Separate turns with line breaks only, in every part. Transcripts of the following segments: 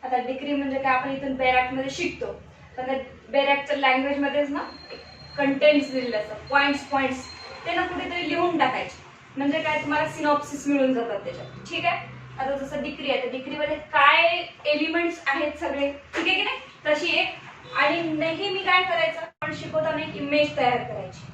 आता डिक्री म्हणजे काय आपण इथून बेर मध्ये शिकतो, पण बेर लँग्वेज मध्येच ना कंटेंट्स दिलेले असतात, पॉइंट्स ते ना कुठेतरी लिहून टाकायचे, म्हणजे काय तुम्हाला सिनॉप्सिस मिळून जातात त्याच्यात. ठीक आहे. आता जसं डिक्री आहे, त्या डिक्रीमध्ये काय एलिमेंट्स आहेत सगळे, ठीक आहे की नाही, तशी एक. आणि नेहमी काय करायचं, आपण शिकवताना एक इमेज तयार करायची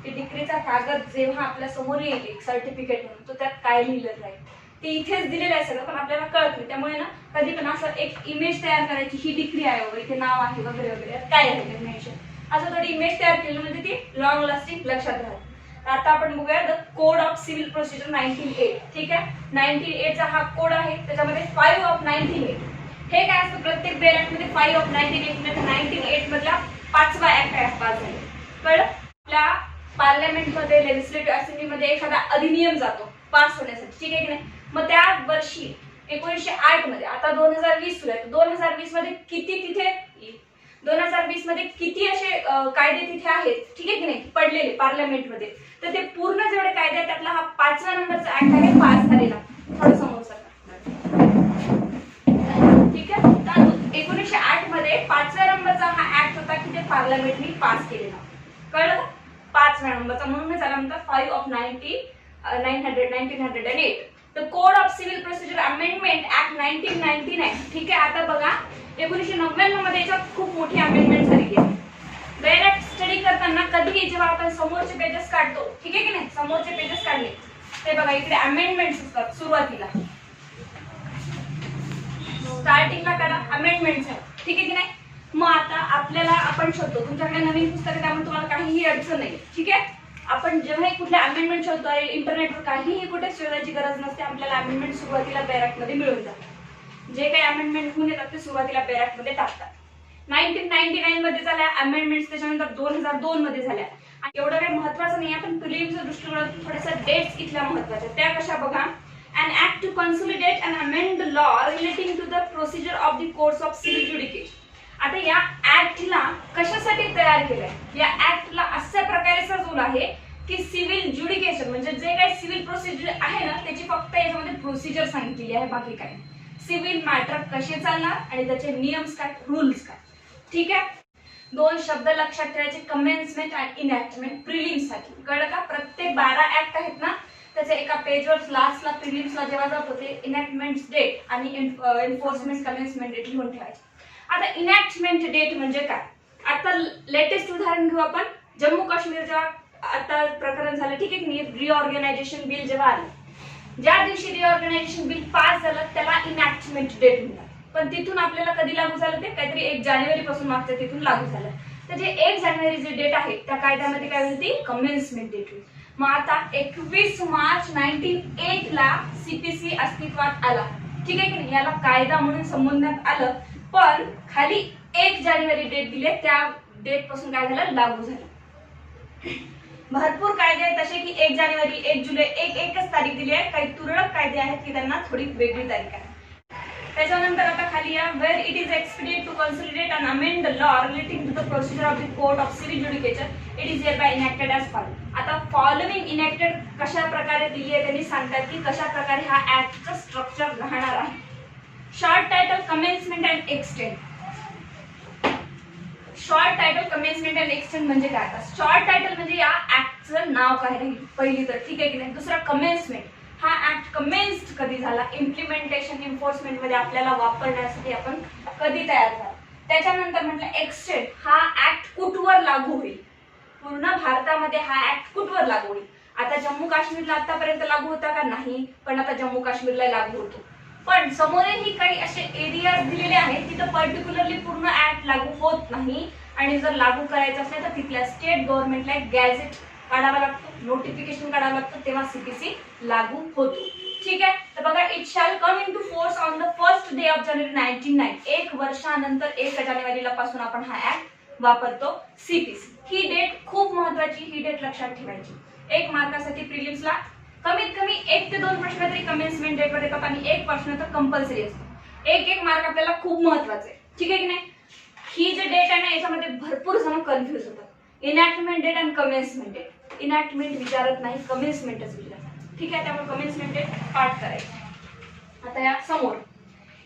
की डिक्रीचा कागद जेव्हा आपल्या समोर येईल एक सर्टिफिकेट म्हणून, तो त्यात काय लिहिलं जाईल ते इथेच दिलेलं आहे सगळं, पण आपल्याला कळत नाही. त्यामुळे ना कधी पण असं एक इमेज तयार करायची, ही डिक्री आहे वगैरे, इथे नाव आहे वगैरे वगैरे, काय आहे ते मेन्शन, असं थोडी इमेज तयार केली म्हणजे ती लॉंग लास्टिंग लक्षात राहते. आता आपण बघूया the code of civil procedure 1908. ठीक आहे. 1908 चा हा कोड आहे, त्याच्यामध्ये 5 ऑफ 1908 हे काय असतं, प्रत्येक बेर ऍक्ट मध्ये 5 ऑफ 1908 म्हणजे 1908 मधला 5वा ऍक्ट पास झाला. कळलं. आपल्या पार्लमेंट मध्ये, लेजिस्लेटिव्ह असेंब्ली मध्ये एखादा अधिनियम जातो पास होण्यासाठी, ठीक आहे की नाही, मग त्या वर्षी 1908 मध्ये, आता 2020 सुरू आहे, 2020 मध्ये किती तिथे 2020 मध्ये किती असे कायदे तिथे आहेत, ठीक आहे की नाही, पडलेले पार्लमेंटमध्ये, तर ते पूर्ण जेवढे कायदे आहेत त्यातला हा 5व्या नंबरचा ऍक्ट आहे पास झालेला. थोडं समोर सरका. ठीक आहे. तर 1908 मध्ये 5व्या नंबरचा हा ऍक्ट होता की ते पार्लमेंटने पास केलेला. कळलं. 5व्या नंबरचा, म्हणून त्याला म्हणतात 5 of 1908. The code of civil procedure amendment act 1999. ठीक आहे. आता बघा 1999 मध्ये याच्यात खूप मोठी अमेंडमेंट झाली आहे. बेर ऍक्ट स्टडी करताना कधीही जेव्हा आपण समोरचे पेजेस काढतो, ठीक आहे की नाही, समोरचे पेजेस काढले ते बघा इकडे अमेंडमेंट्स असतात सुरुवातीला, स्टार्टिंगला काढा अमेंडमेंट्स आहे, ठीक आहे की नाही. मग आता आपल्याला आपण शोधतो, तुमच्याकडे नवीन पुस्तक आहे त्यामुळे तुम्हाला काहीही अडचण नाही. ठीक आहे. आपण जेव्हा कुठले अमेंडमेंट शोधतो, इंटरनेटवर काहीही कुठे शोधायची गरज नसते, आपल्याला अमेंडमेंट सुरुवातीला बेर ऍक्ट मध्ये मिळून जातात. जे काही अमेंडमेंट होऊन येतात ते सुरुवातीला बेर ऍक्ट मध्ये टाकतात. 1999 मध्ये झाल्या अमेंडमेंट्स, त्याच्यानंतर 2002 मध्ये झाल्या. एवढं काही महत्वाचं नाही, आपण प्रिलिम्सच्या दृष्टिकोनातून थोड्याशा डेट्स इथल्या महत्वाच्या, त्या कशा बघा. An act to consolidate and amend the law relating to the procedure of the courts of civil judication. आता या ऍक्टला कशासाठी तयार केलंय, या ऍक्टला अशा प्रकारे सजवलं आहे की सिव्हिल ज्युडिकेशन म्हणजे जे काही सिव्हिल प्रोसिजर आहे ना त्याची फक्त याच्यामध्ये प्रोसिजर सांगितलेली आहे, बाकी काय. सिव्हिल मॅटर कसे चालणार आणि त्याचे नियम्स काय, रूल्स काय. ठीक आहे. 2 शब्द लक्षात ठेवायचे, कमेन्समेंट आणि इनॅक्टमेंट प्रिलिम्स साठी. कळलं का. प्रत्येक 12 ऍक्ट आहेत ना त्याच्या एका पेजवर लास्टला प्रिलिम्सला जेव्हा जातो ते इनॅक्टमेंट डेट आणि एन्फोर्समेंट कमेन्समेंट डेट लिहून ठेवायचे. आता इनॅक्टमेंट डेट म्हणजे काय, आता लेटेस्ट उदाहरण घेऊ आपण. जम्मू काश्मीर जेव्हा आता प्रकरण झालं, ठीक आहे की रिऑर्गनायझेशन बिल जेव्हा आलं, ज्या दिवशी रिऑर्गनायझेशन बिल पास झालं त्याला इनॅक्टमेंट डेट म्हणतात. पण तिथून आपल्याला कधी लागू झालं ते काहीतरी 1 जानेवारी पासून मागच्या तिथून लागू झालं. तर जे 1 जानेवारी जे डेट आहे त्या कायद्यामध्ये काय होती, कमेन्समेंट डेट होती. मग आता 21 मार्च 1908 ला सीपीसी अस्तित्वात आला, ठीक आहे की नाही, याला कायदा म्हणून संबोधण्यात आलं, पण खाली 1 जानेवारी डेट दिली, त्या डेट पासून काय झालं, लागू झालं. भरपूर कायदे आहेत तसे की 1 जानेवारी, 1 जुलै, एकच तारीख दिली आहे. काही तुरळक कायदे आहेत की त्यांना थोडी वेगळी तारीख आहे. त्याच्यानंतर आता खाली या, where it is expedient to consolidate and amend the law relating to the procedure of the court of civil judicature it is hereby enacted as follow. आता फॉलोइंग इनॅक्टेड कशा प्रकारे दिली आहे त्यांनी सांगतात की कशा प्रकारे हा ऍक्टचं स्ट्रक्चर राहणार आहे. Short title, commencement and extend. Short title, commencement and extend म्हणजे काय. आता शॉर्ट टायटल म्हणजे या ऍक्टचं नाव काय राहील पहिली तर, ठीक आहे की नाही. दुसरा कमेन्समेंट, हा ऍक्ट कमेन्स्ड कधी झाला, इम्प्लिमेंटेशन एन्फोर्समेंट मध्ये आपल्याला वापरण्यासाठी आपण कधी तयार झाला. त्याच्यानंतर म्हटलं एक्सटेंड, हा ऍक्ट कुठवर लागू होईल, पूर्ण भारतामध्ये हा ऍक्ट कुठवर लागू होईल. आता जम्मू काश्मीरला आतापर्यंत लागू होता का, नाही, पण आता जम्मू काश्मीरला लागू होतो. पण समोरही काही असे एरियाज दिलेले आहेत तिथं पर्टिक्युलरली पूर्ण ऍक्ट लागू होत नाही, आणि जर लागू करायचं असेल तर तिथल्या स्टेट गव्हर्नमेंटला एक गॅझेट काढावा लागतो, नोटिफिकेशन काढावं लागतं, तेव्हा सीपीसी लागू होतो. ठीक आहे. तर बघा, it shall come into force on the first day of January 1909. 1 वर्षानंतर 1 जानेवारीला पासून आपण हा ऍक्ट वापरतो सीपीसी. ही डेट खूप महत्वाची, ही डेट लक्षात ठेवायची. 1 मार्कासाठी प्रिलिम्सला कमीत कमी 1 ते 2 प्रश्न तरी कमेन्समेंट डेटवर येतात आणि 1 प्रश्न तर कंपल्सरी असतो. 1 मार्क आपल्याला खूप महत्वाचा आहे, ठीक आहे की नाही. ही जी डेट आहे ना याच्यामध्ये भरपूर जण कन्फ्युज होतात. इनॅक्टमेंट डेट आणि कमेन्समेंट डेट. इनॅक्टमेंट विचारत नाही, कमेन्समेंटच विचारतात, ठीक आहे. त्यामुळे कमेन्समेंट डेट पाठ करायची. आता या समोर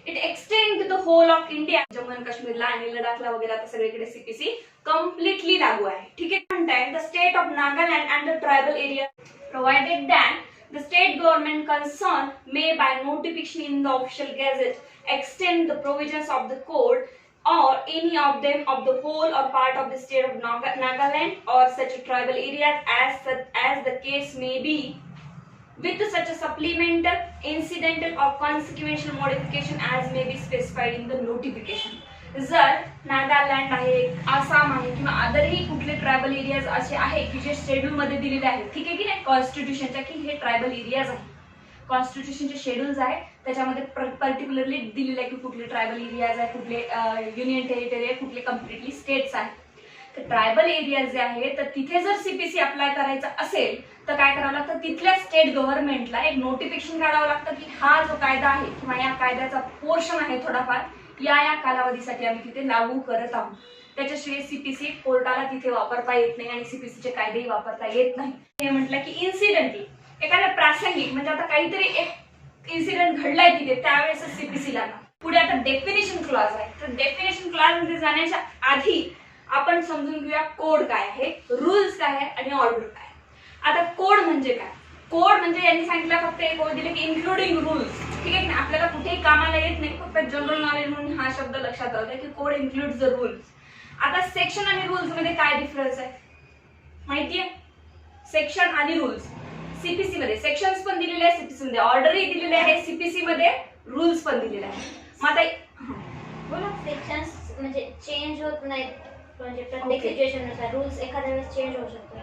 it extend the whole of India. Jammu and काश्मीरला आणि लडाखला वगैरे आता सगळीकडे सीपीसी कम्प्लिटली लागू आहे. ठीक आहे. म्हणताय the state of Nagaland and the tribal area provided that the state government concerned may by notification in the official gazette extend the provisions of the code or any of them of the whole or part of the state of Nagaland or such a tribal areas as the case may be with such a supplemental, incidental or consequential modification as may be specified in the notification. जर नागालँड आहे, आसाम आहे किंवा अदरही कुठले tribal areas असे आहे की जे schedule मध्ये दिलेले आहेत, ठीक आहे की नाही, कॉन्स्टिट्यूशनच्या की हे ट्रायबल एरियाज आहे. कॉन्स्टिट्यूशनचे शेड्यूल्स आहे त्याच्यामध्ये पर्टिक्युलरली दिलेले आहे की कुठले ट्रायबल एरियाज आहे, कुठले युनियन टेरिटरी आहे, कुठले कम्प्लिटली स्टेट्स आहेत. तर ट्रायबल एरियाज जे आहे तर तिथे जर सीपीसी अप्लाय करायचा असेल तर काय करावं लागतं, तिथल्या स्टेट गव्हर्नमेंटला एक नोटिफिकेशन काढावं लागतं की हा जो कायदा आहे किंवा या कायद्याचा पोर्शन आहे थोडाफार या कालावधीसाठी आम्ही तिथे लागू करत आहोत. त्याच्याशिवाय सीपीसी कोर्टाला तिथे वापरता येत नाही आणि सीपीसीचे कायदेही वापरता येत नाही. हे म्हटलं की इन्सिडेंटली एखादा प्रासंगिक म्हणजे आता काहीतरी एक इन्सिडेंट घडलाय तिथे त्यावेळेस सीपीसी लागणार. पुढे आता डेफिनेशन क्लॉज आहे. तर डेफिनेशन क्लॉज मध्ये जाण्याच्या आधी आपण समजून घेऊया कोड काय आहे, रूल्स काय आहे आणि ऑर्डर काय. आता कोड म्हणजे काय? कोड म्हणजे यांनी सांगितलं फक्त एक ओळ दिले की इन्क्लुडिंग रूल्स. ठीक आहे ना, आपल्याला कुठेही कामाला येत नाही, फक्त जनरल नॉलेज म्हणून हा शब्द लक्षात राहू द्या की कोड इन्क्लुड्स द रूल्स. आता सेक्शन आणि रूल्स मध्ये काय डिफरन्स आहे माहितीये? सेक्शन आणि रूल्स सीपीसी मध्ये सेक्शन्स पण दिलेले आहे, सीपीसी मध्ये ऑर्डरही दिलेले आहे, सीपीसी मध्ये रूल्स पण दिलेले आहे. मग आता
बोला. सेक्शन्स म्हणजे चेंज होत नाही, म्हणजे प्रत्येक सिच्युएशन नुसार रूल्स एखाद्या वेळेस चेंज होऊ शकतो.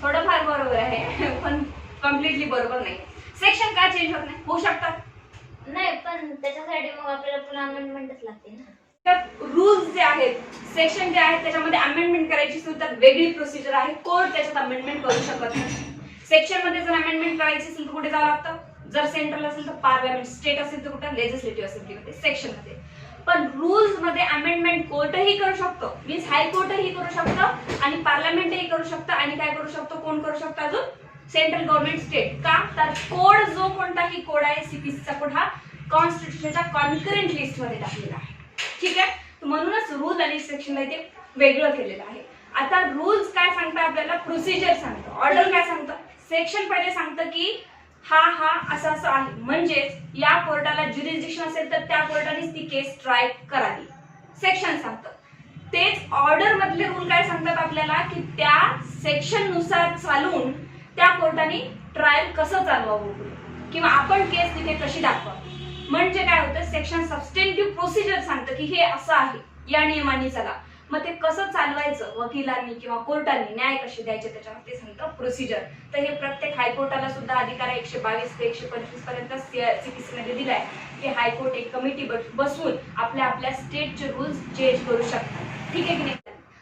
थोडंफार बरोबर आहे पण कम्प्लिटली बरोबर नाही. सेक्शन का चेंज होत नाही? होऊ शकतात
नाही, पण त्याच्यासाठी मग आपल्याला पुन्हा अमेंडमेंटच लागते ना.
तर रूल्स जे आहेत, सेक्शन जे आहेत त्याच्यामध्ये अमेंडमेंट करायची सुद्धा वेगळी प्रोसिजर आहे. कोर्ट त्याच्यात अमेंडमेंट करू शकत नाही. सेक्शन मध्ये जर अमेंडमेंट करायची असेल तर कुठे जावं लागतं? जर सेंट्रल असेल तर पार्लमेंट, स्टेट असेल तर कुठे लेजिस्लेटिव्ह असेंब्लीमध्ये, सेक्शन मध्ये. पण रूल्स मध्ये अमेंडमेंट कोर्टही करू शकतो, मीन्स हायकोर्टही करू शकतं आणि पार्लमेंटही करू शकतं. आणि काय करू शकतो, कोण करू शकतं अजून? Central government, state. का? तर कोड जो कोणताही कोड आहे सीपीसीचा कोड हा कॉन्स्टिट्यूशनच्या कॉन्करंट लिस्ट मध्ये टाकलेला आहे. ठीक आहे. म्हणूनच रूल आणि सेक्शनला इथे वेगळं केलेलं आहे. आता रूल्स काय सांगतं आपल्याला? प्रोसिजर सांगतं. ऑर्डर काय सांगतं? सेक्शन पहिले सांगतं की हा असं असं आहे, म्हणजेच या कोर्टाला ज्युरिस्डिक्शन असेल तर त्या कोर्टानेच ती केस ट्राय करावी. सेक्शन सांगतं. तेच ऑर्डर मधले रूल काय सांगतात आपल्याला की त्या सेक्शन नुसार चालून त्या कोर्टाने ट्रायल कसं चालवावं किंवा आपण केस तिथे कशी दाखवावी. म्हणजे काय होतं, सेक्शन सबस्टेंटिव्ह प्रोसिजर सांगतं की हे असं आहे, या नियमाने चला. मग ते कसं चालवायचं वकिलांनी किंवा कोर्टाने, न्याय कसे द्यायचे त्याच्यावर ते सांगतं प्रोसिजर. तर हे प्रत्येक हायकोर्टाला सुद्धा अधिकार 122 ते 125 पर्यंत सीपीसी मध्ये दिलाय की हायकोर्ट एक कमिटी बसवून आपल्या स्टेटचे रूल्स चेंज करू शकतात. ठीक आहे की नाही?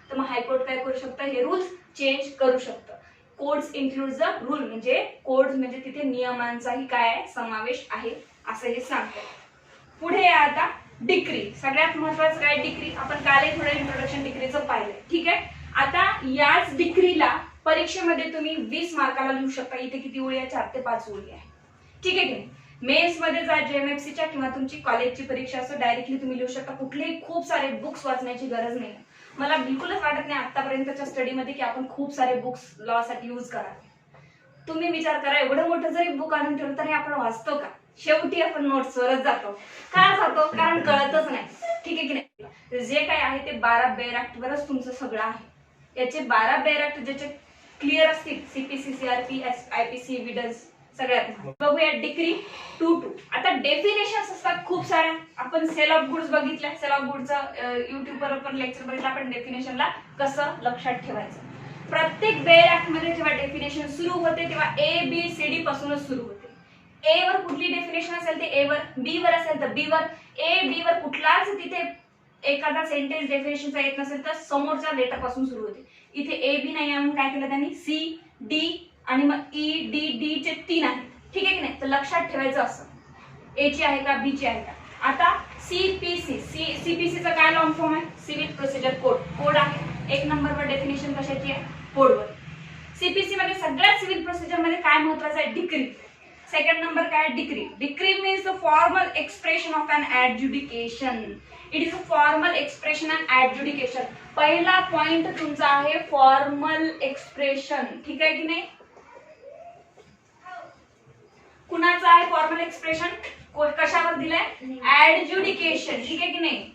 तर मग हायकोर्ट काय करू शकतं? हे रूल्स चेंज करू शकतं. कोड्स इन्क्लूड द रूल म्हणजे कोड्स म्हणजे तिथे नियमांचाही काय आहे समावेश आहे असं हे सांगतं. पुढे आता डिक्री. सगळ्यात महत्वाचं काय? डिक्री. आपण कालही थोडं इंट्रोडक्शन डिक्रीचं पाहिलंय. ठीक आहे. आता याच डिक्रीला परीक्षेमध्ये तुम्ही 20 मार्काला लिहू शकता. इथे किती ओळी आहे? 4 ते 5 ओळी आहे. ठीक आहे की नाही? मेन्स मध्ये जा, जेएमएफसीच्या किंवा तुमची कॉलेजची परीक्षा असो, डायरेक्टली तुम्ही लिहू शकता. कुठलेही खूप सारे बुक्स वाचण्याची गरज नाही. मला बिलकुलच वाटत नाही आतापर्यंतच्या स्टडीमध्ये की आपण खूप सारे बुक्स लॉ साठी यूज करावे. तुम्ही विचार करा, एवढं मोठं जरी बुक आणून ठेवलं तरी आपण वाचतो का? शेवटी आपण नोट्सवरच जातो. का जातो? कारण कळतच नाही. ठीक आहे की नाही? जे काय आहे ते 12 बेअर ऍक्ट वरच तुमचं सगळं आहे. याचे 12 बेअर ऍक्ट ज्याचे क्लिअर असतील, सीपीसी, सीआरपी, आयपीसी, एव्हिडन्स सगळ्यात. बघूया डिक्री 2:2. आता डेफिनेशन्स असतात खूप साऱ्या. आपण सेल ऑफ गुड्स बघितल्या, सेल ऑफ गुडचं युट्यूबवर पण लेक्चर बघितलं आपण डेफिनेशनला कसं लक्षात ठेवायचं. प्रत्येक बेअर ऍक्ट मध्ये जेव्हा डेफिनेशन सुरू होते तेव्हा ABCD पासूनच सुरू होते. ए वर कुठली डेफिनेशन असेल ते ए वर, बी वर असेल तर बी वर, ए बी वर कुठलाच तिथे एखादा सेंटेन्स डेफिनेशनचा येत नसेल तर समोरच्या लेटर पासून सुरू होते. इथे ए बी नाही म्हणून काय केलं त्यांनी? सी डी आणि मग ई डी डी चे 3 आहेत. ठीक आहे की नाही? तर लक्षात ठेवायचं असं ए ची आहे का, बी ची आहे का. आता सीपीसी, सीपीसीचा काय लॉंग फॉर्म आहे? Civil procedure code. कोड आहे. 1 नंबरवर डेफिनेशन कशाची आहे? कोडवर. सीपीसी मध्ये सगळ्यात सिव्हिल प्रोसिजर मध्ये काय महत्वाचं आहे? डिक्री. सेकंड नंबर काय decree. Decree means the formal expression of an adjudication. It is a formal expression and adjudication. पहिला पॉइंट तुमचा आहे फॉर्मल एक्सप्रेशन. ठीक आहे की नाही. कुणाचं आहे फॉर्मल एक्सप्रेशन, कशावर दिलंय, ऍडज्युडिकेशन. ठीक आहे की नाही.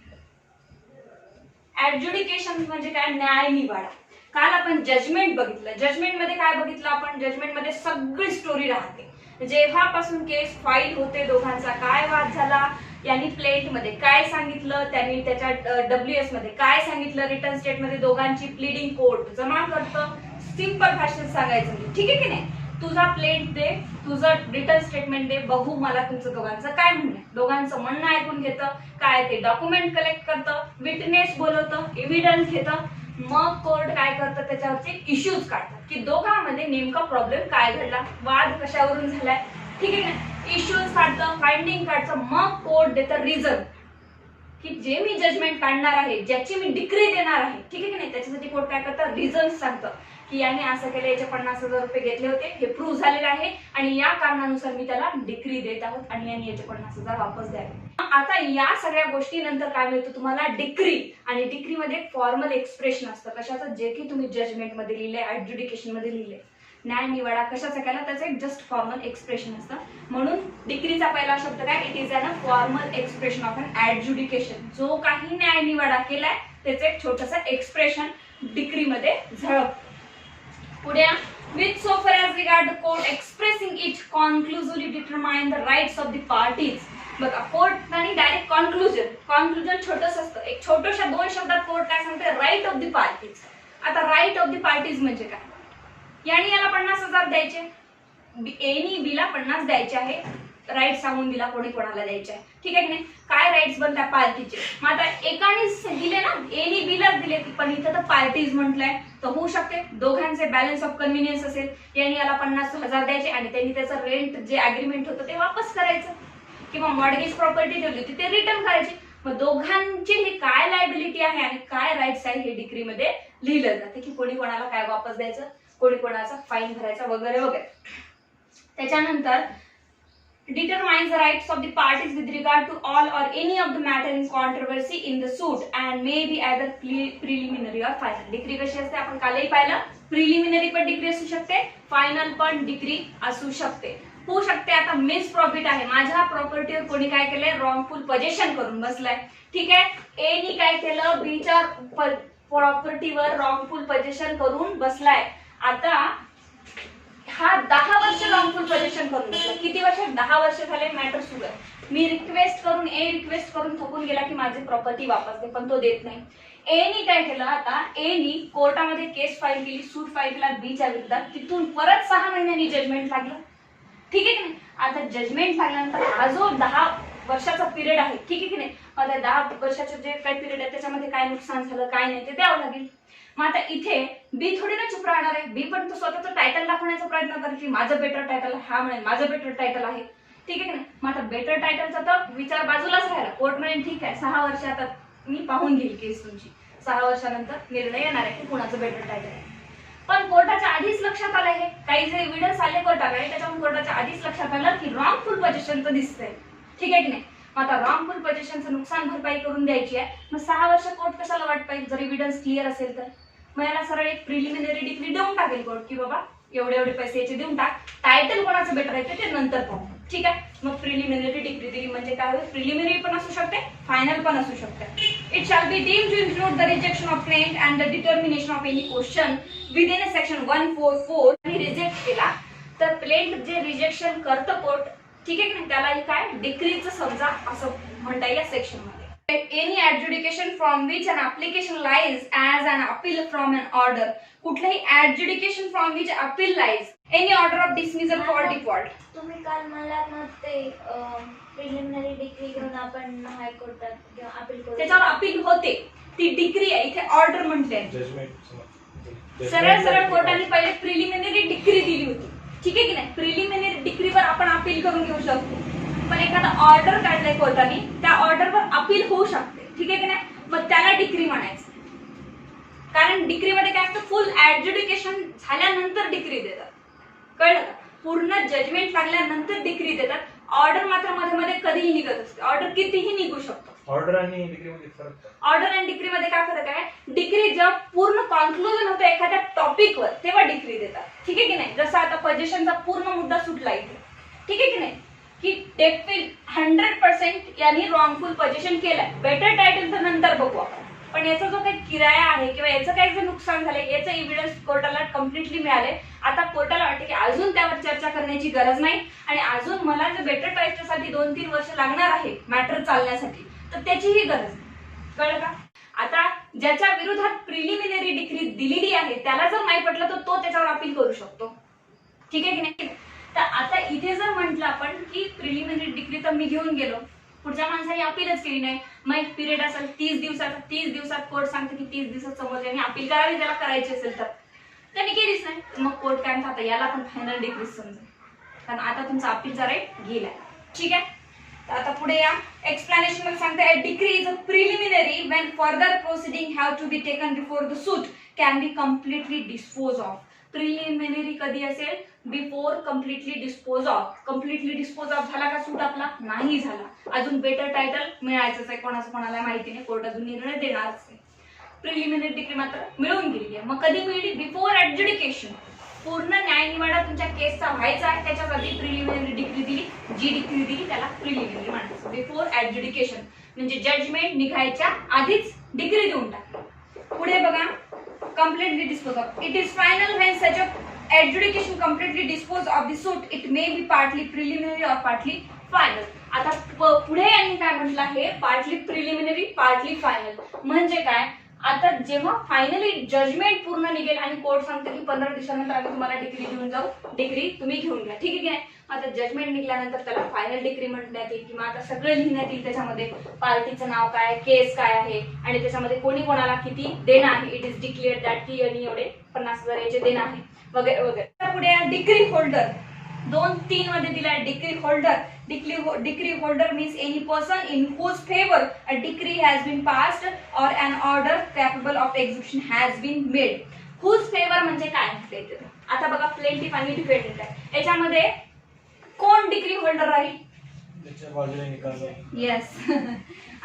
ऍडज्युडिकेशन म्हणजे काय, न्याय निवाडा. काल आपण जजमेंट बघितलं. जजमेंट मध्ये काय बघितलं आपण, जजमेंट मध्ये सगळी स्टोरी राहते. जेव्हापासून केस फाईल होते, दोघांचा काय वाद झाला, यांनी प्लेंट मध्ये काय सांगितलं, त्यांनी त्याच्या WS मध्ये काय सांगितलं, रिटर्न स्टेट मध्ये दोघांची प्लीडिंग कोर्ट जमा करतं. सिंपल भाषेत सांगायचं, ठीक आहे की नाही. तुझा प्लेंट दे, तुझं रिटर्न स्टेटमेंट दे, बघू मला तुमचं दोघांचं काय म्हणणं आहे. दोघांचं म्हणणं ऐकून घेतं, काय ते डॉक्युमेंट कलेक्ट करतं, विटनेस बोलवतं, एव्हिडन्स घेतं. मग कोर्ट काय करतं, त्याच्यावरचे इश्यूज काढतात की दोघांमध्ये नेमका प्रॉब्लेम काय घडला, वाद कशावरून झालाय. ठीक आहे ना. इश्यूज काढतं, फाइंडिंग काढतं. मग कोर्ट देतं रिझन की जे मी जजमेंट काढणार आहे, ज्याची मी डिक्री देणार आहे, ठीक आहे की नाही, त्याच्यासाठी कोर्ट काय करतं, रिझन सांगतं की याने असं केलं, याचे 50,000 रुपये घेतले होते, हे प्रूव्ह झालेलं आहे आणि या कारणानुसार मी त्याला डिक्री देत आहोत आणि याने याचे 50,000 वापस द्यावे. आता या सगळ्या गोष्टी नंतर काय मिळतं तुम्हाला, डिक्री. आणि डिक्री मध्ये फॉर्मल एक्सप्रेशन असतं कशाचं, जे की तुम्ही जजमेंट मध्ये लिहिलंय, ऍडज्युडिकेशन मध्ये लिहिलंय. न्याय निवाडा कशाचा केला, त्याचं एक जस्ट फॉर्मल एक्सप्रेशन असतं. म्हणून डिक्रीचा पहिला शब्द काय, it is an formal expression of an adjudication. जो काही न्याय निवाडा केलाय त्याचं एक छोटंसं एक्सप्रेशन डिक्री मध्ये झळक. पुढे with so far as regard the court expressing it conclusively determine the rights of the parties. बघा कोर्ट आणि डायरेक्ट कॉन्क्लुजन छोटस असतं. एक छोट्याशा 2 शब्दात कोर्ट काय सांगते, राईट ऑफ द पार्टीज. आता राईट ऑफ द पार्टीज म्हणजे काय, याने याला 50,000 द्यायचे, एनी बीला 50 द्यायचे आहे, राईट सांगून दिला कोणी कोणाला द्यायचे आहे. ठीक आहे की नाही. काय राईट्स बनतात पार्टीचे. मग आता एकानेच दिले ना, एनी बीलाच दिले, पण इथं तर पार्टीज म्हटलंय तर होऊ शकते दोघांचे बॅलन्स ऑफ कन्व्हिनियन्स असेल. यांनी याला 50,000 द्यायचे आणि त्यांनी त्याचं रेंट जे अग्रीमेंट होतं ते वापस करायचं, किंवा मॉर्गेज प्रॉपर्टी ठेवली होती ते रिटर्न करायची. मग दोघांची ही काय लायबिलिटी आहे आणि काय राईट्स आहे हे डिक्री मध्ये लिहिलं जाते की कोणी कोणाला काय वापस द्यायचं, कोणी कोणाचा फाईन भरायचा वगैरे वगैरे. त्याच्यानंतर determines the rights of the parties with regard to all or any of the matter in controversy in the suit and may be either preliminary or final. Decree कशी असते आपण कालही पाहिलं, प्रिलिमिनरी पण डिक्री असू शकते, फायनल पण decree असू शकते. होऊ शकते आता मिस प्रॉफिट आहे, माझ्या प्रॉपर्टीवर कोणी काय केलंय, रॉंगफुल पोझिशन करून बसलाय. ठीक आहे. ए नी काय केलं, बीच्या प्रॉपर्टीवर रॉंगफुल पोझिशन करून बसलाय. आता हा 10 वर्ष रॉंगफुल पोझिशन करून बसला. किती वर्ष, 10 वर्ष झाले मॅटर सुरू आहे. मी रिक्वेस्ट करून थकून गेला की माझी प्रॉपर्टी वापस दे, पण तो देत नाही. ए नी काय केलं, आता ए नी कोर्टामध्ये केस फाईल केली, सूट फाईल केला बीच्या विरोधात. तिथून परत 6 महिन्यांनी जजमेंट लागलं. ठीक आहे की नाही. आता जजमेंट लागल्यानंतर हा जो 10 वर्षाचा पिरियड आहे, ठीक आहे की नाही, आता 10 वर्षाचे जे काही पिरियड आहे त्याच्यामध्ये काय नुकसान झालं काय नाही ते द्यावं लागेल. मग आता इथे बी थोडी ना चुप राहणार आहे. बी पण तो स्वतःचं टायटल दाखवण्याचा प्रयत्न करते की माझं बेटर टायटल, हा म्हणे माझं बेटर टायटल आहे. ठीक आहे की नाही. मग आता बेटर टायटलचा तर विचार बाजूलाच राहिला. कोर्ट म्हणे ठीक आहे 6 वर्ष आता मी पाहून घेईल केस तुमची, 6 वर्षानंतर निर्णय येणार आहे की कुणाचं बेटर टायटल आहे. पण कोर्टाच्या आधीच लक्षात आलं, हे काही जे एव्हिडन्स आले कोर्टाकडे त्याच्यामुळे कोर्टाच्या आधीच लक्षात आलं की रॉंगफुल पोझिशनचं दिसतंय. ठीक आहे की नाही. मग आता रॉंगफुल पोझिशनचं नुकसान भरपाई करून द्यायची आहे. मग 6 वर्ष कोर्ट कशाला वाट पाहिजे जर एव्हिडन्स क्लिअर असेल तर. मग याला सरळ एक प्रिलिमिनरी डिक्री देऊन टाकेल कोर्ट की बाबा एवढे एवढे पैसे याचे देऊन टाक, टायटल कोणाचं बेटर आहे ते नंतर पाहू. ठीक आहे. मग प्रिलिमिनरी डिक्री दिली म्हणजे काय होईल, प्रिलिमिनरी पण असू शकते, फायनल पण असू शकते. It shall be deemed to include the rejection of claim and the determination of any question within section 144. आणि रिजेक्ट केला तर प्लेंट जे रिजेक्शन करतं कोर्ट, ठीक आहे की नाही, त्याला काय डिक्रीचं समजा असं म्हणता येईल या सेक्शन मध्ये. Any adjudication from which an application lies as an appeal from an order. कुठलंही adjudication from which appeal lies. Any order of dismissal for default.
तुम्ही काल मला मग ते प्रिलिमिनरी डिग्री घेऊन आपण हायकोर्टात किंवा अपील करू,
त्याच्यावर अपील होते, ती डिग्री आहे, इथे ऑर्डर म्हटले. सरळ सरळ कोर्टाने पहिले प्रिलिमिनरी डिग्री दिली होती. ठीक आहे की नाही. प्रिलिमिनरी डिग्रीवर आपण अपील करून घेऊ शकतो. पण एखादा ऑर्डर काढलाय कोर्टाने, त्या ऑर्डरवर अपील होऊ शकते. ठीक आहे की नाही. मग त्याला डिक्री म्हणायचं, कारण डिक्रीमध्ये काय असतं, फुल ऍडज्युडिकेशन झाल्यानंतर डिक्री देतात. कळलं का. पूर्ण जजमेंट लागल्यानंतर डिग्री देतात. ऑर्डर मात्र मध्ये मध्ये कधीही निघत असते. ऑर्डर कितीही निघू शकतो.
ऑर्डर आणि डिग्री मध्ये फरक काय?
ऑर्डर आणि डिग्री मध्ये काय फरक आहे? डिग्री जेव्हा पूर्ण कॉन्क्लुजन होतं एखाद्या टॉपिकवर तेव्हा डिग्री देतात. ठीक आहे की नाही? जसं आता पोझिशनचा पूर्ण मुद्दा सुटला इथे. ठीक आहे की नाही? की डेफिनेट 100% यांनी रॉंगफुल पोझिशन केलाय. बेटर टायटल तर नंतर बघू आपण. पण याचा जो काही किराया आहे किंवा याचं काही जे नुकसान झालंय याचं एव्हिडन्स कोर्टाला कम्प्लिटली मिळाले. आता कोर्टाला वाटते की अजून त्यावर चर्चा करण्याची गरज नाही आणि अजून मला जर बेटर टायटलसाठी 2-3 वर्ष लागणार आहे मॅटर चालण्यासाठी तर त्याचीही गरज नाही. कळलं का? आता ज्याच्या विरोधात प्रिलिमिनरी डिग्री दिलेली आहे त्याला जर नाही पटलं तर तो त्याच्यावर अपील करू शकतो. ठीक आहे की नाही? तर आता इथे जर म्हटलं आपण की प्रिलिमिनरी डिग्री तर मी घेऊन गेलो, पुढच्या माणसाने अपीलच केली नाही, मग एक पिरियड असेल 30 दिवसाचा, 30 दिवसात कोर्ट सांगते की 30 दिवसात समोरच्याने अपील करावी, त्याला करायची असेल तर त्यांनी केलीच नाही, मग कोर्ट काय म्हणतात याला पण फायनल डिग्री समजेल कारण आता तुमचा अपीलचा राईट गेलाय. ठीक आहे? तर आता पुढे या एक्सप्लेनेशन मध्ये सांगते degree is a preliminary when further proceeding have to be taken before the suit can be completely dispose of. Preliminary कधी असेल? Before completely dispose of. Completely dispose of झाला का सूट आपला? नाही झाला. अजून बेटर टायटल मिळायचंच आहे, कोणाचं कोणाला माहिती नाही, कोर्ट अजून निर्णय देणारच आहे. प्रिलिमिनरी डिग्री मात्र मिळून गेलेली आहे. मग कधी मिळली? बिफोर ऍडज्युडिकेशन. पूर्ण न्यायनिवाडा तुमच्या केसचा व्हायचा आहे त्याच्याच आधी प्रिलिमिनरी डिग्री दिली. जी डिग्री दिली त्याला प्रिलिमिनरी म्हणतात. बिफोर ऍडज्युडिकेशन म्हणजे जजमेंट निघायच्या आधीच डिग्री देऊन टाकली. पुढे बघा completely dispose of. It is final when such a adjudication completely dispose of the suit. It may be partly preliminary or partly final. आता पुढे यांनी काय म्हटलं आहे? Partly preliminary partly final. म्हणजे काय? आता जेव्हा फायनली जजमेंट पूर्ण निघेल आणि कोर्ट सांगते की 15 दिवसानंतर आम्ही तुम्हाला डिग्री देऊन जाऊ, डिग्री तुम्ही घेऊन घ्या. ठीक आहे की नाही? आता जजमेंट निघाल्यानंतर त्याला फायनल डिग्री म्हणण्यात येईल किंवा आता सगळं लिहिण्यात येईल. त्याच्यामध्ये पार्टीचं नाव काय, केस काय आहे आणि त्याच्यामध्ये कोणी कोणाला किती देणं आहे. इट इज डिक्लेअर्ड दॅट की यांनी एवढे 50,000 याचे देणं आहे वगैरे वगैरे. पुढे डिग्री होल्डर 2-3 मध्ये दिलाय. Degree holder. Degree holder means any person in whose favour a degree has been passed or an order capable of execution has been made. Whose favour म्हणजे काय म्हटलंय? आता बघा प्लेंटिफ आणि डिफेंडंट आहे, याच्यामध्ये कोण डिग्री होल्डर राहील?
त्याच्या बाजूने निकाल.
येस.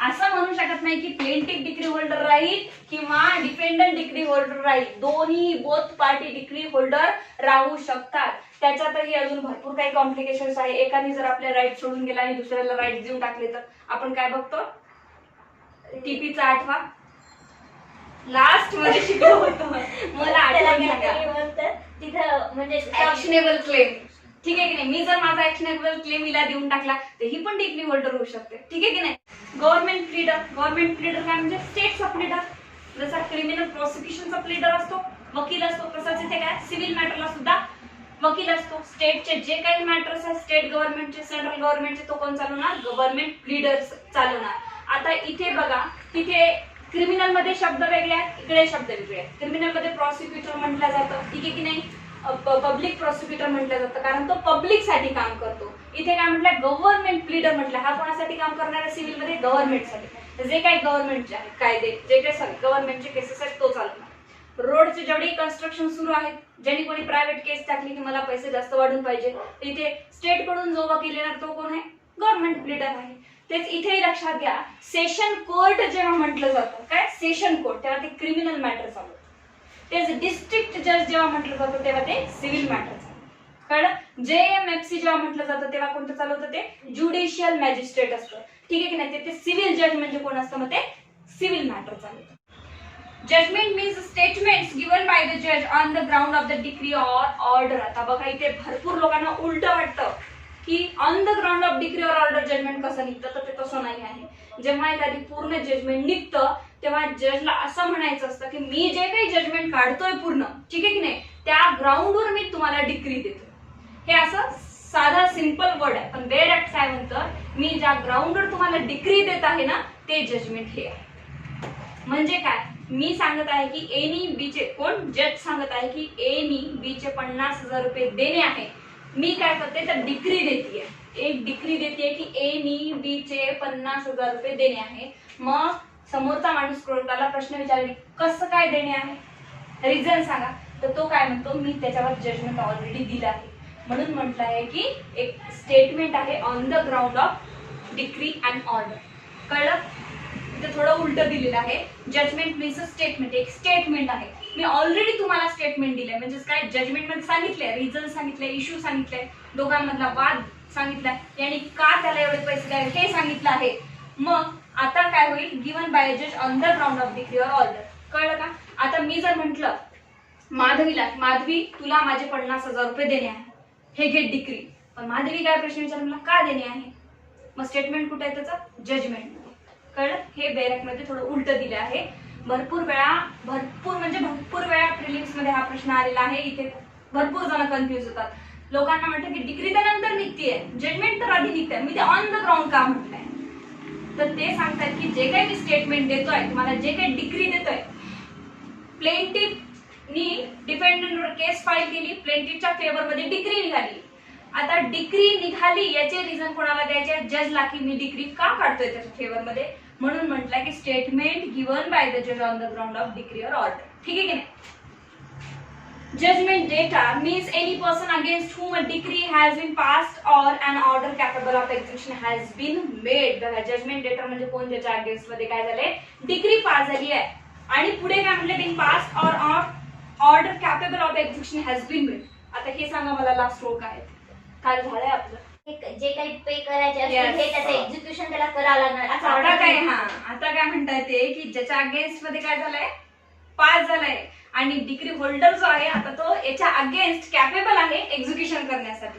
असं म्हणू शकत नाही की प्लेंटिफ डिग्री होल्डर राहील किंवा डिफेंडंट डिग्री होल्डर राहील. दोन्ही बोथ पार्टी डिग्री होल्डर राहू शकतात. त्याच्यातही अजून भरपूर काही कॉम्प्लिकेशन्स आहे. एकाने जर आपले राईट सोडून गेला आणि दुसऱ्याला राईट देऊन टाकले तर आपण काय बघतो? टीपीचा 8वा लास्ट मध्ये शिकलो होतो मला आठवण सांगा.
तिथं म्हणजे
ऍक्शनेबल क्लेम. ठीक आहे की नाही? मी जर माझा ऍक्शनेबल क्लेम हिला देऊन टाकला तर ही पण डिग्री होल्डर होऊ शकते. ठीक आहे की नाही? Government pleader. गव्हर्नमेंट प्लीडर काय म्हणजे स्टेटचा प्लीडर. जसा क्रिमिनल प्रोसिक्युशनचा प्लीडर असतो, वकील असतो, तसाच इथे काय सिव्हिल मॅटरला सुद्धा वकील असतो. स्टेटचे जे काही मॅटर्स आहेत स्टेट गव्हर्नमेंटचे, सेंट्रल गव्हर्नमेंटचे, तो कोण चालवणार? गव्हर्नमेंट प्लीडर्स चालवणार. आता इथे बघा तिथे क्रिमिनल मध्ये शब्द वेगळे आहेत, इकडे शब्द वेगळे आहेत. क्रिमिनल मध्ये प्रॉसिक्युटर म्हटलं जातं. ठीक आहे की नाही? पब्लिक प्रॉसिक्युटर म्हटलं जातं कारण तो पब्लिक साठी काम करतो. इथे काय म्हटलं? गव्हर्नमेंट प्लीडर म्हटलं. हा कोणासाठी काम करणार आहे? सिव्हिल मध्ये गव्हर्नमेंटसाठी. जे काही गव्हर्नमेंटचे आहेत कायदे, जे काही गव्हर्नमेंटचे केसेस आहेत तो चालवणार. रोडचे जेवढे कन्स्ट्रक्शन सुरू आहेत, ज्यांनी कोणी प्रायव्हेट केस टाकली की मला पैसे जास्त वाढून पाहिजे, इथे स्टेट कडून जो वकील येणार तो कोण आहे? गव्हर्नमेंट प्लीडर आहे. तेच इथेही लक्षात घ्या, सेशन कोर्ट जेव्हा म्हटलं जातं काय सेशन कोर्ट तेव्हा ते क्रिमिनल मॅटर चालवतं. तेच डिस्ट्रिक्ट जज जेव्हा म्हटलं जातं तेव्हा ते सिव्हिल मॅटर चालवतं. कळलं? JMFC जेव्हा म्हटलं जातं तेव्हा कोणतं चालवतं? ते ज्युडिशियल मॅजिस्ट्रेट असतं. ठीक आहे की नाही? ते सिव्हिल जज म्हणजे कोण असतं? मग ते सिव्हिल मॅटर चालवतं. Judgment means statements given by the जज on the ground of the decree or order. आता बघा इथे भरपूर लोकांना उलट वाटतं की on the ground of decree or order judgment कसं निघतं, तर ते तसं नाही आहे. जेव्हा एखादी पूर्ण जजमेंट निघतं तेव्हा जजला असं म्हणायचं असतं की मी जे काही जजमेंट काढतोय पूर्ण, ठीक आहे की नाही, त्या ग्राउंडवर मी तुम्हाला डिग्री देतो. हे असं साधा सिंपल वर्ड आहे. पण वेड ऍक्ट काय म्हणतं? मी ज्या ग्राउंडवर तुम्हाला डिग्री देत आहे ना ते जजमेंट हे आहे. म्हणजे काय? मी सांगत आहे की एनी बी चे कोण जज सांगत आहे की एनी बी चे 50,000 रुपये देणे आहे. मी काय करते तर डिग्री देते, एक डिग्री देते की एनी बी चे 50,000 रुपये देणे आहे. मग समोरचा माणूस कोर्टाला प्रश्न विचारले कसं काय देणे आहे, रिझन सांगा, तर तो काय म्हणतो? मी त्याच्यावर जजमेंट ऑलरेडी दिला आहे. म्हणून म्हटलं आहे की एक स्टेटमेंट आहे on the ground of decree and order. कळलं? इथे थोडं उलट दिलेलं आहे. जजमेंट मीन्स अ स्टेटमेंट, एक स्टेटमेंट आहे. मी ऑलरेडी तुम्हाला स्टेटमेंट दिलंय, म्हणजे काय जजमेंट मध्ये सांगितलंय, रिझन सांगितलंय, इश्यू सांगितलंय, दोघांमधला वाद सांगितलाय, यांनी का त्याला एवढे पैसे द्यावे हे सांगितलं आहे. मग आता काय होईल, गिवन बाय जज on the ground of decree or order. कळलं का? आता मी जर म्हंटल माधवीला, माधवी तुला माझे 50,000 रुपये देणे आहे, हे घे डिक्री. पण माधवी काय प्रश्न विचारला, मला का देणे आहे? मग स्टेटमेंट कुठे आहे त्याचं? जजमेंट. कळलं? हे बेरॅक मध्ये थोडं उलट दिलं आहे. भरपूर वेळा प्रिलिम्स मध्ये हा प्रश्न आलेला आहे. इथे भरपूर जण कन्फ्युज होतात. लोकांना म्हणतात की डिग्री तर नंतर निघतीये, जजमेंट तर आधी निघते, मी ते ऑन द ग्राउंड का म्हटलंय? तर ते सांगतात की जे काही मी स्टेटमेंट देतोय तुम्हाला, जे काही डिग्री देतोय, प्लेंटिफनी डिफेंडंटवर केस फाईल केली, प्लेंटिफच्या फेवर मध्ये डिग्री निघाली. आता डिग्री निघाली याचे रिझन कोणाला द्यायचे? जजला, की मी डिग्री का काढतोय त्याच्या फेवर मध्ये. म्हणून म्हटलंय की स्टेटमेंट गिवन बाय द जज on the ground of decree or order. ठीक आहे की नाही? Judgment data means any person against whom a decree has been passed or an order capable of execution has been made. बघा, judgement data म्हणजे कोण, ज्याच्या against मध्ये काय झालंय, डिग्री पास झाली आहे. आणि पुढे काय म्हटलं, been pass or order capable of execution has been made. आता हे सांगा मला, लास्ट रोल काय झालंय आपलं,
जे काही पे करायचे
Yes.
असतील हे त्याचं एक्झिक्युशन त्याला करावं लागणार असं
आता
वाटतं.
काय, आता काय म्हणताय ते, की ज्याच्या अगेन्स्ट मध्ये काय झालंय, पास झालंय, आणि डिग्री होल्डर जो आहे आता तो याच्या अगेन्स्ट कॅपेबल आहे एक्झिक्युशन करण्यासाठी.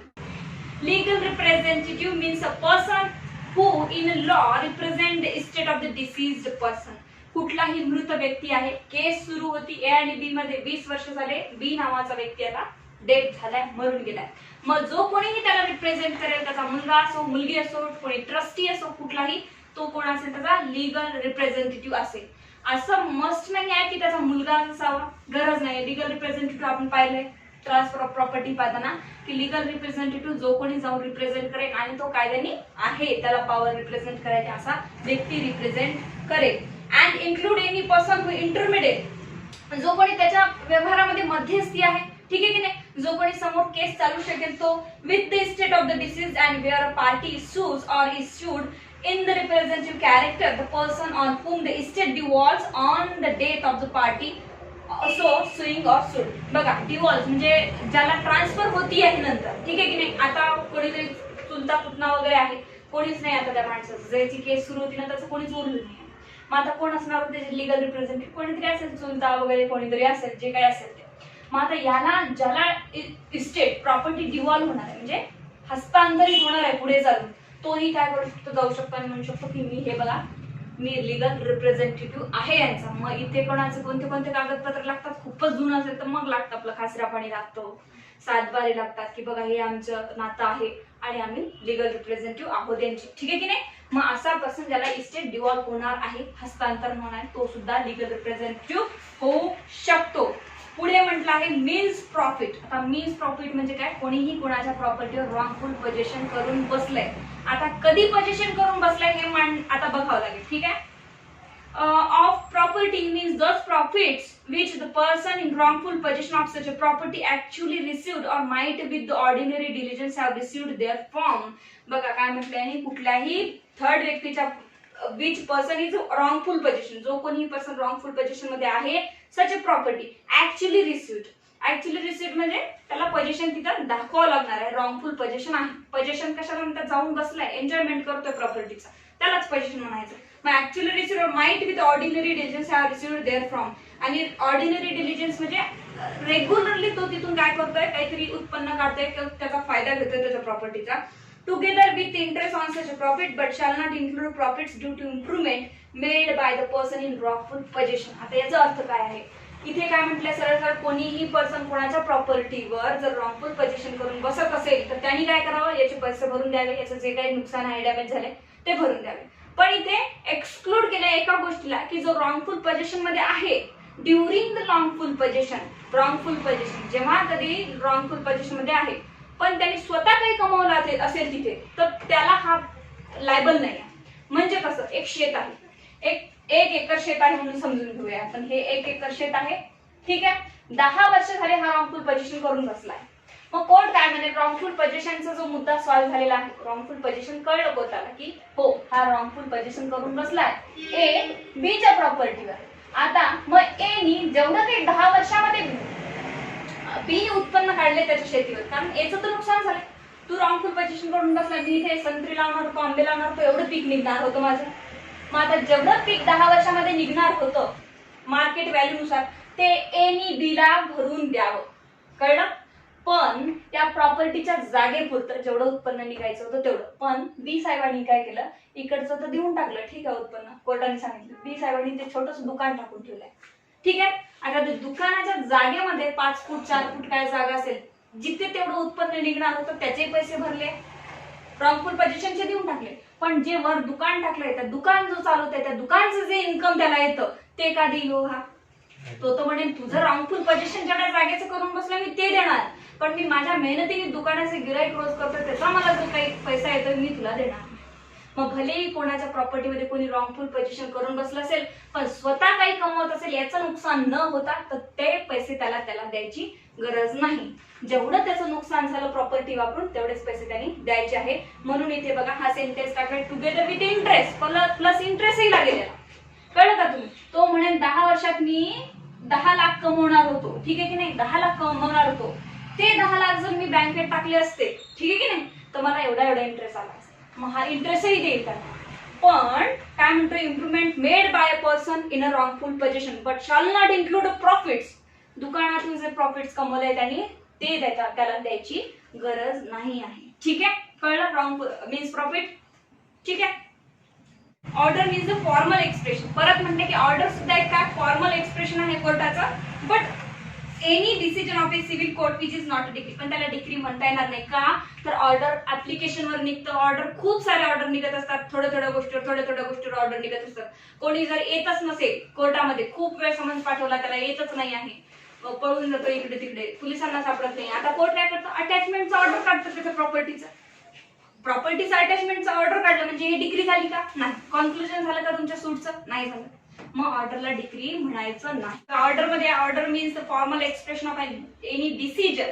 Legal representative means a person who in law represent the estate of the deceased person. कुठलाही मृत व्यक्ती आहे, केस सुरू होती ए आणि बी मध्ये, 20 वर्ष झाले, बी नावाचा व्यक्ती आता डेथ झालाय, मरून गेलाय. मग जो कोणीही त्याला रिप्रेझेंट करेल, त्याचा मुलगा असो, मुलगी असो, कोणी ट्रस्टी असो, कुठलाही, तो कोण असेल त्याचा लीगल रिप्रेझेंटेटिव्ह असेल. असं मस्ट नाही आहे की त्याचा मुलगा असावा, गरज नाही. लीगल रिप्रेझेंटेटिव्ह आपण पाहिलंय ट्रान्सफर ऑफ प्रॉपर्टी पाहताना, की लीगल रिप्रेझेंटेटिव्ह जो कोणी जाऊन रिप्रेझेंट करेल आणि तो कायद्याने आहे, त्याला पॉवर रिप्रेझेंट करायची, असा व्यक्ती रिप्रेझेंट करेल. And include any person who intermediate, जो कोणी त्याच्या व्यवहारामध्ये मध्यस्थी आहे. ठीक आहे की नाही? जो कोणी समोर केस चालू शकेल तो, with the state of the deceased and where a party sues or issued in the representative character the person on whom the estate devolves on the death of the party so suing or sued. बघा, डिवॉल्व्ह म्हणजे ज्याला transfer होती आहे नंतर. ठीक आहे की नाही? आता कोणीतरी चुलता पुतना वगैरे आहे, कोणीच नाही आता त्या माणसाचं, ज्याची केस सुरू होती ना त्याचं कोणीच उरलं नाही. मग आता कोण असणार त्याचे लीगल रिप्रेझेंटेटिव्ह? कोणीतरी असेल, चुलता वगैरे कोणीतरी असेल, जे काही असेल ते. मग आता याला, ज्याला इस्टेट प्रॉपर्टी डिवॉल्व्ह होणार आहे, म्हणजे हस्तांतरित होणार आहे पुढे चालून, तोही काय करू शकतो, जाऊ शकतो आणि म्हणू शकतो की मी हे बघा, मी लीगल रिप्रेझेंटेटिव्ह आहे यांचा. मग इथे कोणाचे कोणते कोणते कागदपत्र लागतात, खूपच जुनं असेल तर मग लागतं आपलं खासरा पाणी लागतो, सातबारे लागतात, की बघा हे आमचं नातं आहे आणि आम्ही लीगल रिप्रेझेंटेटिव्ह आहोत यांची. ठीक आहे की नाही? मग असा पर्सन ज्याला इस्टेट डिवॉल्व्ह होणार आहे, हस्तांतरण होणार आहे, तो सुद्धा लीगल रिप्रेझेंटेटिव्ह होऊ शकतो. पुढे म्हटलं आहे मीन्स प्रॉफिट. आता मीन्स प्रॉफिट म्हणजे काय, कोणीही कोणाच्या प्रॉपर्टीवर रॉंगफुल पोझिशन करून बसलंय. आता कधी पोझिशन करून बसलाय हे आता बघावं लागेल. ठीक आहे? Of property means those profits which the person in wrongful possession of such a property actually received or might with the ordinary diligence have received therefrom. बघा काय म्हटलंय, कुठल्याही थर्ड व्यक्तीच्या, which person is wrongful position, जो कोणी person wrongful position मध्ये आहे, such a property actually received. Actually received म्हणजे त्याला पोझिशन तिथं दाखवावं लागणार आहे, रॉंगफुल पोझिशन आहे. पोझिशन कशाला म्हणतात, जाऊन बसलाय, एन्जॉयमेंट करतोय प्रॉपर्टीचा, त्यालाच पोझिशन म्हणायचं. मग actually received might with ordinary diligence have received therefrom. आणि ऑर्डिनरी डिलिजन्स म्हणजे रेग्युलरली तो तिथून काय करतोय, काहीतरी उत्पन्न काढतोय, त्याचा फायदा घेतोय त्याच्या प्रॉपर्टीचा. Together with interest on such a profit, but shall not include profits due to improvement made by the person in wrongful possession. आता याचा अर्थ काय आहे, इथे काय म्हटलंय, सरळ सरळ कोणीही पर्सन कोणाच्या प्रॉपर्टीवर जर रॉंगफुल पोझिशन करून बसत असेल तर त्यांनी काय करावं, याचे पैसे भरून द्यावे, याचं जे काही नुकसान आहे, डॅमेज झाले ते भरून द्यावे. पण इथे एक्सक्लूड केलं एका गोष्टीला, की जो रॉंगफुल पोझिशन मध्ये आहे ड्युरिंग द रॉंगफुल पोझिशन. रॉंगफुल पोझिशन जेव्हा कधी रॉंगफुल पोझिशन मध्ये आहे पण त्यांनी स्वतः काही कमवलं असेल तिथे, तर त्याला हा लायबल नाही. म्हणजे कसं, एक शेत आहे, एक एकर शेत आहे म्हणून समजून घेऊया आपण, हे 1 एकर शेत आहे. ठीक आहे? 10 वर्ष झाले हा रॉंगफुल पोझिशन करून बसलाय. मग कोर्ट काय म्हणे, रॉंगफुल पोझिशनचा जो मुद्दा सॉल्व्ह झालेला आहे, रॉंगफुल पोझिशन कळलं कोर्टाला की हो हा रॉंगफुल पोझिशन करून बसलाय ए बीच्या प्रॉपर्टीवर. आता मग ए नी जेवढं काही 10 वर्षामध्ये बी उत्पन्न काढले त्याच्या शेतीवर, कारण एचं तर नुकसान झालंय. तू रॉंगफुल पोझिशन करून बसला, मी इथे संत्री लावणार होतो, आंबे लावणार होतो, एवढं पीक निघणार होतं माझं. मग आता जेवढं पीक 10 वर्षामध्ये निघणार होतं मार्केट व्हॅल्यू नुसार ते ए नी बी ला भरून द्यावं. कळलं? पण त्या प्रॉपर्टीच्या जागेपुरतं जेवढं उत्पन्न निघायचं होतं तेवढं. पण बी साहेबांनी काय केलं, इकडचं तर देऊन टाकलं, ठीक आहे उत्पन्न, कोर्टाने सांगितलं. बी साहेबांनी ते छोटंसं दुकान टाकून ठेवलंय, ठीक आहे. आता ते दुकानाच्या जागेमध्ये 5 फूट 4 फूट काय जागा असेल, जिथे तेवढं उत्पन्न निघणार होतं त्याचे पैसे भरले, रॉंगफुल पोझिशनचे देऊन टाकले. पण जे वर दुकान टाकलंय, त्या दुकान जो चालवतंय त्या दुकानचं जे इन्कम त्याला येतं ते का देईल हा? तो म्हणेल तुझं रॉंगफुल पोझिशन जेवढ्या जागेचं करून बसलं मी ते देणार, पण मी माझ्या मेहनतीने दुकानाचे गिराईक रोज करतो त्याचा मला जो काही पैसा येतो मी तुला देणार. मग भलेही कोणाच्या प्रॉपर्टीमध्ये कोणी रॉंगफुल पोझिशन करून बसलं असेल, पण स्वतः काही कमवत असेल याचं नुकसान न होता तर ते पैसे त्याला द्यायची गरज नाही. जेवढं त्याचं नुकसान झालं प्रॉपर्टी वापरून तेवढेच पैसे त्यांनी द्यायचे आहे. म्हणून इथे बघा हा सेंटेन्स टाकलाय, टुगेदर विथ इंटरेस्ट, प्लस इंटरेस्टही लागेल. कळलं का तुम्ही? तो म्हणेल 10 वर्षात मी 10 लाख कमवणार होतो, ठीक आहे की नाही, 10 लाख कमवणार होतो, ते 10 लाख जर मी बँकेत टाकले असते, ठीक आहे की नाही, तर मला एवढा इंटरेस्ट आला असता. मग हा इंटरेस्टही देईल त्याला. पण काय म्हणतो, improvement made by a person in a wrongful possession but shall not include profits. दुकानातून जे प्रॉफिट्स कमवले त्यांनी ते त्याला द्यायची गरज नाही आहे. ठीक आहे, कळलं? Wrong means profit. ठीक आहे. Order means the formal expression. परत म्हणते की ऑर्डर सुद्धा एक काय फॉर्मल एक्सप्रेशन आहे कोर्टाचं. But any decision of a civil court which is not a decree, पण त्याला डिग्री म्हणता येणार नाही. का तर ऑर्डर ऍप्लिकेशनवर निघतं. ऑर्डर खूप सारे ऑर्डर निघत असतात, थोड्या गोष्टीवर ऑर्डर निघत असतात. कोणी जर येतच नसेल कोर्टामध्ये, खूप वेळ समन्स पाठवला त्याला येतच नाही आहे, पळून जातो इकडे तिकडे, पोलिसांना सापडत नाही, आता कोर्ट काय करतो, अटॅचमेंटचा ऑर्डर काढतो त्याच्या प्रॉपर्टीचा अटॅचमेंटचा ऑर्डर काढलं म्हणजे ही डिग्री झाली का? नाही. कॉन्क्लुजन झालं का तुमच्या सूटचं? नाही झालं. मग ऑर्डरला डिग्री म्हणायचं नाही. ऑर्डर मध्ये order means the formal expression of any decision.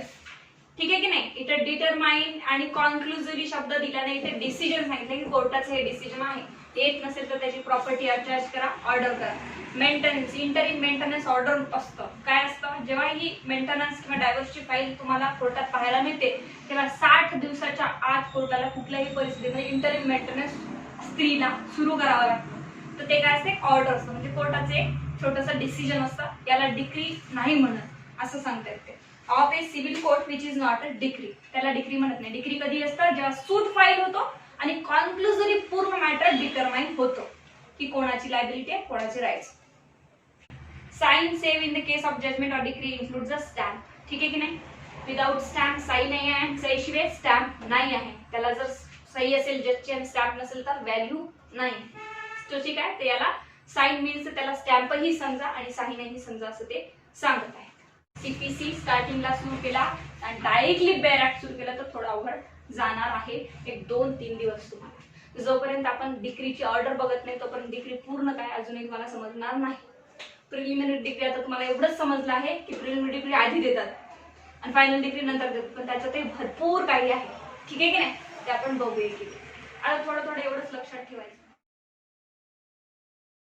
ठीक आहे की नाही? इथे डिटरमाइन आणि कॉन्क्लुसिव्हली शब्द दिला नाही, इथे डिसिजन सांगितलं की कोर्टाचं हे डिसिजन आहे. येत नसेल तर त्याची प्रॉपर्टी अटॅच करा, ऑर्डर करा. मेंटेनन्स, इंटरिम मेंटेनन्स ऑर्डर असतं. काय असतं, जेव्हा ही मेंटेनन्स किंवा डायव्हर्सची फाईल तुम्हाला कोर्टात पाहायला मिळते तेव्हा 60 दिवसाच्या आत कोर्टाला कुठल्याही परिस्थितीमध्ये इंटरिम मेंटेनन्स स्त्रीला सुरू करावं लागतं. तर ते काय असते, ऑर्डर असतं. म्हणजे कोर्टाचे एक छोटंसं डिसिजन असतं, याला डिग्री नाही म्हणत असं सांगता येते. Of a civil court which is not a degree, त्याला डिग्री म्हणत नाही. डिग्री कधी असतं, जेव्हा सूट फाईल होतो आणि कॉन्क्लुझिव्हली पूर्ण मॅटर डिटरमाइन होतो की कोणाची लायबिलिटी आहे, कोणाची rights. Sign save in the case of judgment or degree includes a stamp. ठीक आहे की नाही? विदाउट स्टॅम्प सही नाही आहे, सही शिवाय स्टॅम्प नाही आहे. त्याला जर सही असेल जजची आणि स्टॅम्प नसेल तर व्हॅल्यू नाही. तो ठीक आहे, तर याला साइन मीन्स त्याला स्टॅम्पही समजा आणि साइन नाही समजा असं ते सांगत आहे. सीपीसी स्टार्टिंगला सुरू केला आणि डायरेक्टली बॅरॅक्ट सुरू केला तर थोडा अवघड जाणार आहे. एक 2-3 दिवस तुम्हाला. जोपर्यंत आपण डिग्रीची ऑर्डर बघत नाही तोपर्यंत डिग्री पूर्ण काय अजूनही तुम्हाला समजणार नाही. प्रिलिमिनरी डिग्री आता तुम्हाला एवढंच समजलं आहे की प्रिलिमिनरी डिग्री आधी देतात आणि फायनल डिग्री नंतर देतात, पण त्याच्यातही भरपूर काही आहे. ठीक आहे की नाही? ते आपण बघूया की आता थोडं एवढंच लक्षात ठेवायचं.